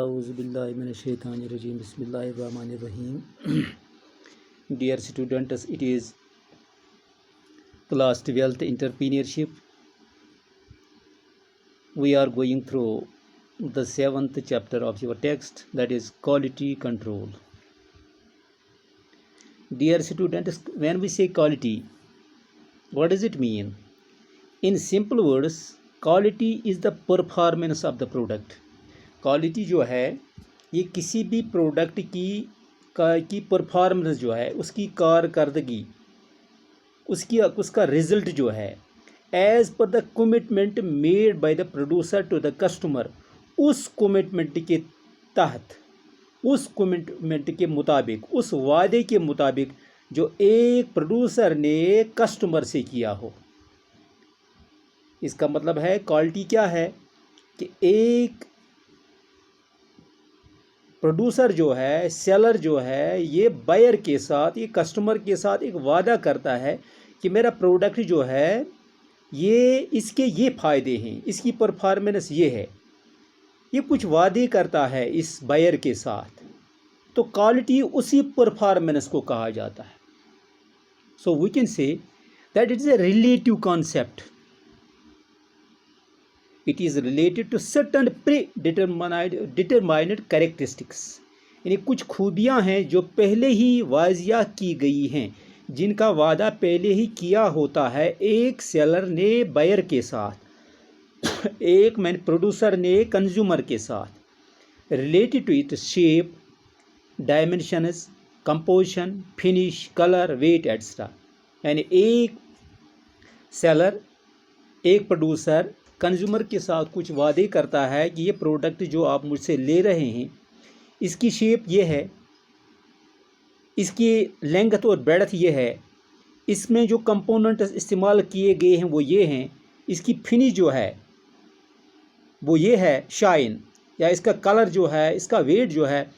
Auzubillahiminash-shaytanir-rajim. Bismillahir-rahmanir-rahim. Dear students, it is class 12th entrepreneurship. We are going through the 7th chapter of your text, that is quality control. Dear students, when we say quality, what does it mean? In simple words, quality is the performance of the product. Quality जो है ये किसी भी product की performance जो है, उसकी कारकर्दगी, उसका रिजल्ट जो है, as per the commitment made by the producer to the customer, उस कमिटमेंट के तहत, उस कमिटमेंट के मुताबिक, उस वादे के मुताबिक जो एक प्रोड्यूसर ने कस्टमर से किया हो। इसका मतलब है क्वालिटी क्या है कि एक प्रोड्यूसर जो है, सेलर जो है, ये बायर के साथ, ये कस्टमर के साथ एक वादा करता है कि मेरा प्रोडक्ट जो है ये इसके ये फ़ायदे हैं, इसकी परफॉर्मेंस ये है, ये कुछ वादे करता है इस बायर के साथ। तो क्वालिटी उसी परफॉर्मेंस को कहा जाता है। So we can say that it is a relative concept. It is related to certain predetermined characteristics. यानी कुछ खूबियां हैं जो पहले ही वाजिया की गई हैं, जिनका वादा पहले ही किया होता है एक सेलर ने बायर के साथ, एक प्रोड्यूसर ने कंज्यूमर के साथ। Related to it shape, dimensions, composition, finish, colour, weight etcetera. यानी एक सेलर, एक प्रोड्यूसर कंज्यूमर के साथ कुछ वादे करता है कि ये प्रोडक्ट जो आप मुझसे ले रहे हैं, इसकी शेप ये है, इसकी लेंथ और ब्रेड्थ ये है, इसमें जो कंपोनेंट इस्तेमाल किए गए हैं वो ये हैं, इसकी फिनिश जो है वो ये है, शाइन, या इसका कलर जो है, इसका वेट जो है।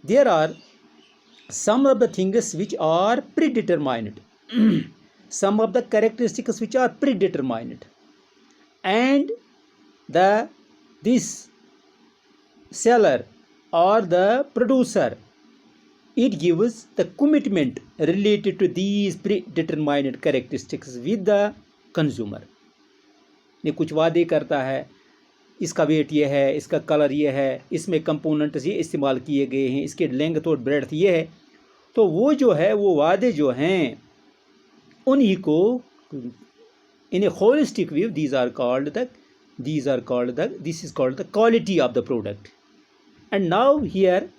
There are some of the things which are predetermined, some of the characteristics which are predetermined, and this seller or the producer, it gives the commitment related to these predetermined characteristics with the consumer. ने कुछ वादे करता है, इसका wait ये है, इसका colour ये है, इसमें कंपोनेंट्स ये इस्तेमाल किए गए हैं, इसके लेंथ और ब्रेड्थ ये है। तो वो जो है, वो वादे जो हैं, उन्हीं को in a holistic view this is called the quality of the product. And now here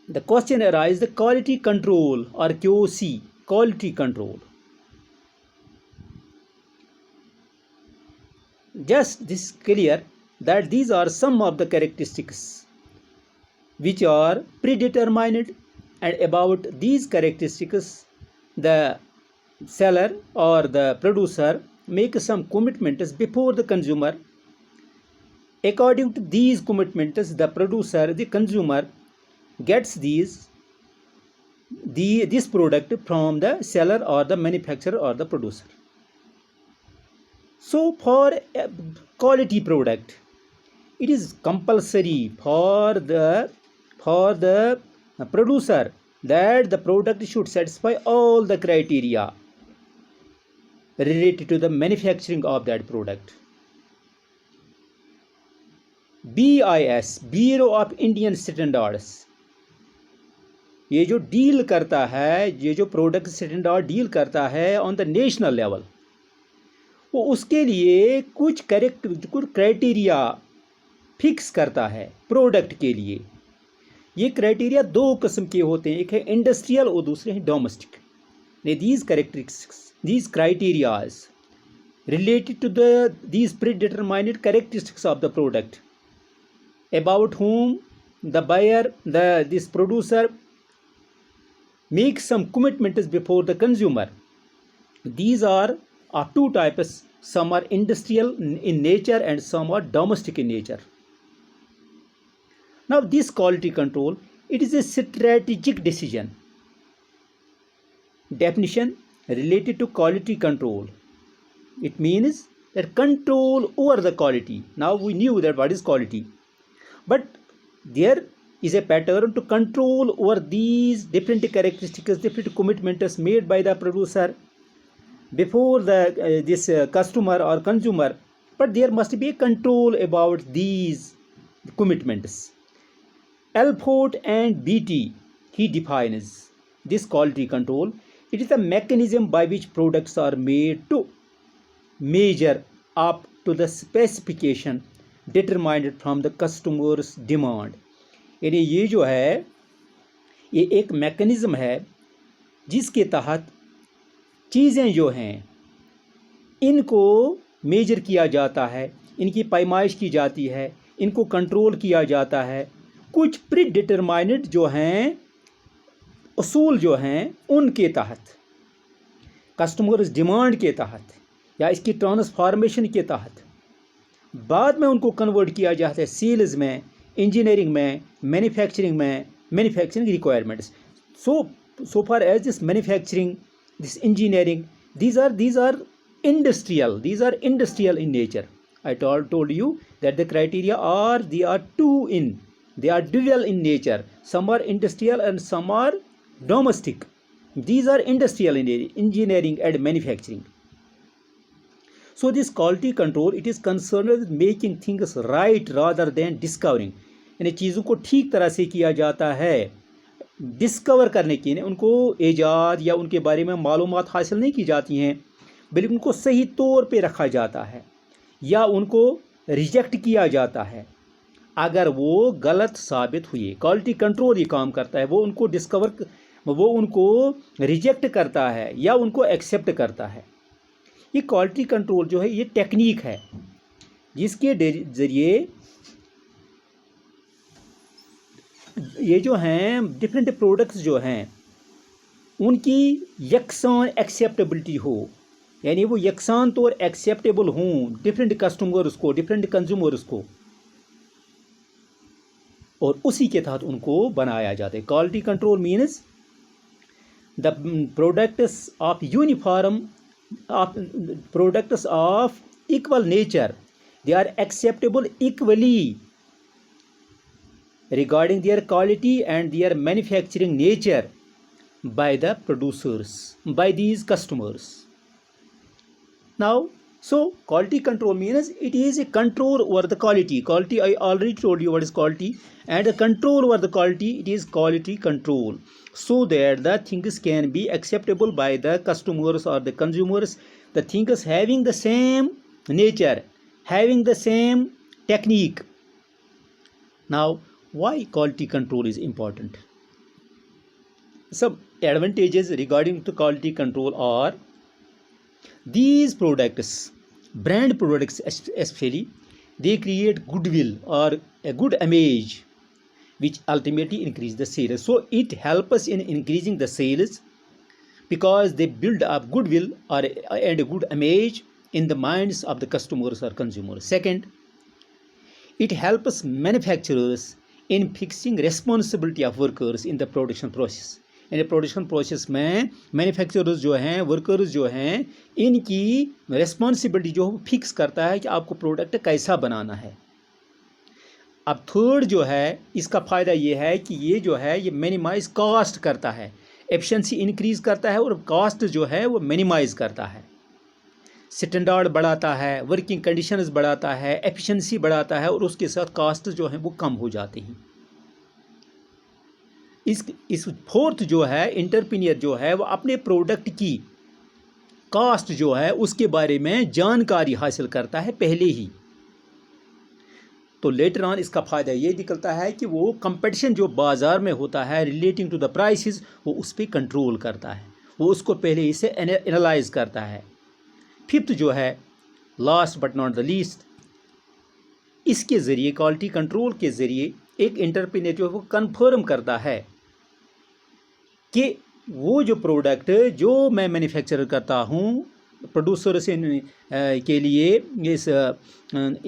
the question arises, the quality control or QC, quality control. Just this clear that these are some of the characteristics which are predetermined, and about these characteristics the seller or the producer make some commitments before the consumer. According to these commitments, the producer, the consumer gets this product from the seller or the manufacturer or the producer. So for a quality product, it is compulsory for the producer that the product should satisfy all the criteria related to the manufacturing of that product. BIS, Bureau of Indian Standards, ये जो deal करता है, ये जो product standard deal करता है on the national level, वो उसके लिए कुछ क्राइटेरिया फिक्स करता है प्रोडक्ट के लिए। ये क्राइटेरिया दो किस्म के होते हैं, एक है इंडस्ट्रियल और दूसरे हैं domestic. These criteria related to these predetermined characteristics of the product, about whom the buyer, this producer makes some commitments before the consumer. These are of two types, some are industrial in nature and some are domestic in nature. Now this quality control, it is a strategic decision. Definition related to quality control, it means that control over the quality. Now we knew that what is quality, but there is a pattern to control over these different characteristics, different commitments made by the producer before the this customer or consumer. But there must be a control about these commitments. Alport and Beatty, he defines this quality control. It is a mechanism by which products are made to measure up to the specification determined from the customer's demand. यानी ये जो है ये एक mechanism है जिसके तहत चीज़ें जो हैं इनको मेजर किया जाता है, इनकी पैमाइश की जाती है, इनको कंट्रोल किया जाता है, कुछ प्री डिटरमाइंड जो हैं उसूल जो हैं उनके तहत, कस्टमर्स डिमांड के तहत या इसकी ट्रांसफॉर्मेशन के तहत बाद में उनको कन्वर्ट किया जाता है सेल्स में, इंजीनियरिंग में, मैन्युफैक्चरिंग में, manufacturing requirements. So far as this manufacturing, this engineering, these are industrial in nature. I told you that the criteria are they are dual in nature. Some are industrial and some are domestic. These are industrial in engineering and manufacturing. So this quality control, it is concerned with making things right rather than discovering. यानी चीज़ों को ठीक तरह से किया जाता है, discover करने की, उनको ईजाद या उनके बारे में मालूमात हासिल नहीं की जाती हैं, बल्कि उनको सही तौर पे रखा जाता है या उनको रिजेक्ट किया जाता है अगर वो गलत साबित हुए. क्वालिटी कंट्रोल ये काम करता है, वो उनको रिजेक्ट करता है या उनको एक्सेप्ट करता है. ये क्वालिटी कंट्रोल जो है ये टेक्निक है जिसके ज़रिए ये जो हैं डिफरेंट प्रोडक्ट्स जो हैं उनकी यकसान एक्सेप्टेबिलिटी हो, यानी वो यकसान तौर एक्सेप्टेबल हों डिफरेंट कस्टमर्स को, डिफरेंट कंज्यूमर्स को, और उसी के तहत उनको बनाया जाता है. Quality control means the products of uniform products of equal nature, they are acceptable equally regarding their quality and their manufacturing nature by the producers, by these customers. Now, so quality control means it is a control over the quality. Quality, I already told you what is quality, and the control over the quality, it is quality control, so that the things can be acceptable by the customers or the consumers, the things having the same nature, having the same technique. Now, why quality control is important? Some advantages regarding to quality control are these products, brand products especially, they create goodwill or a good image which ultimately increase the sales. So it helps us in increasing the sales because they build up goodwill and a good image in the minds of the customers or consumers. Second, it helps manufacturers in fixing responsibility of workers in the production process. यानी production process में manufacturers जो हैं, workers जो हैं, इनकी responsibility जो fix करता है कि आपको प्रोडक्ट कैसा बनाना है. अब थर्ड जो है इसका फ़ायदा ये है कि ये जो है ये मिनिमाइज कॉस्ट करता है, एफिशिएंसी इंक्रीज़ करता है और कॉस्ट जो है वो मिनिमाइज़ करता है, स्टैंडर्ड बढ़ाता है, वर्किंग कंडीशंस बढ़ाता है, एफिशिएंसी बढ़ाता है और उसके साथ कॉस्ट जो है वो कम हो जाती हैं. इस फोर्थ जो है एंटरप्रेन्योर जो है वो अपने प्रोडक्ट की कॉस्ट जो है उसके बारे में जानकारी हासिल करता है पहले ही. तो लेटर ऑन इसका फ़ायदा ये निकलता है कि वो कंपटीशन जो बाज़ार में होता है रिलेटिंग टू द प्राइसेस, वो उस पर कंट्रोल करता है, वो उसको पहले ही से एनालाइज करता है. फिफ्थ जो है last but not the least, इसके ज़रिए क्वालिटी कंट्रोल के ज़रिए एक एंटरप्रेन्योर जो है वो कन्फर्म करता है कि वो जो प्रोडक्ट जो मैं मैन्युफैक्चर करता हूँ प्रोड्यूसर से के लिए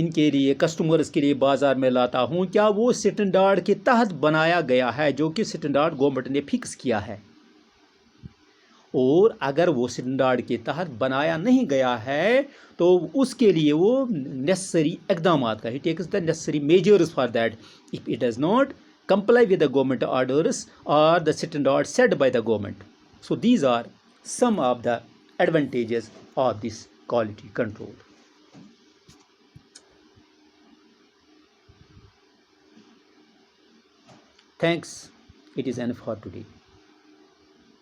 इनके लिए कस्टमर्स के लिए बाज़ार में लाता हूँ, क्या वो स्टैंडर्ड के तहत बनाया गया है जो कि स्टैंडर्ड गवर्नमेंट ने फिक्स किया है. और अगर वो स्टैंडर्ड के तहत बनाया नहीं गया है तो उसके लिए वो नेसेसरी इकदाम का, he takes the necessary measures for that if it does not comply with the government orders or the standards set by the government. So these are some of the advantages of this quality control. Thanks. It is enough for today.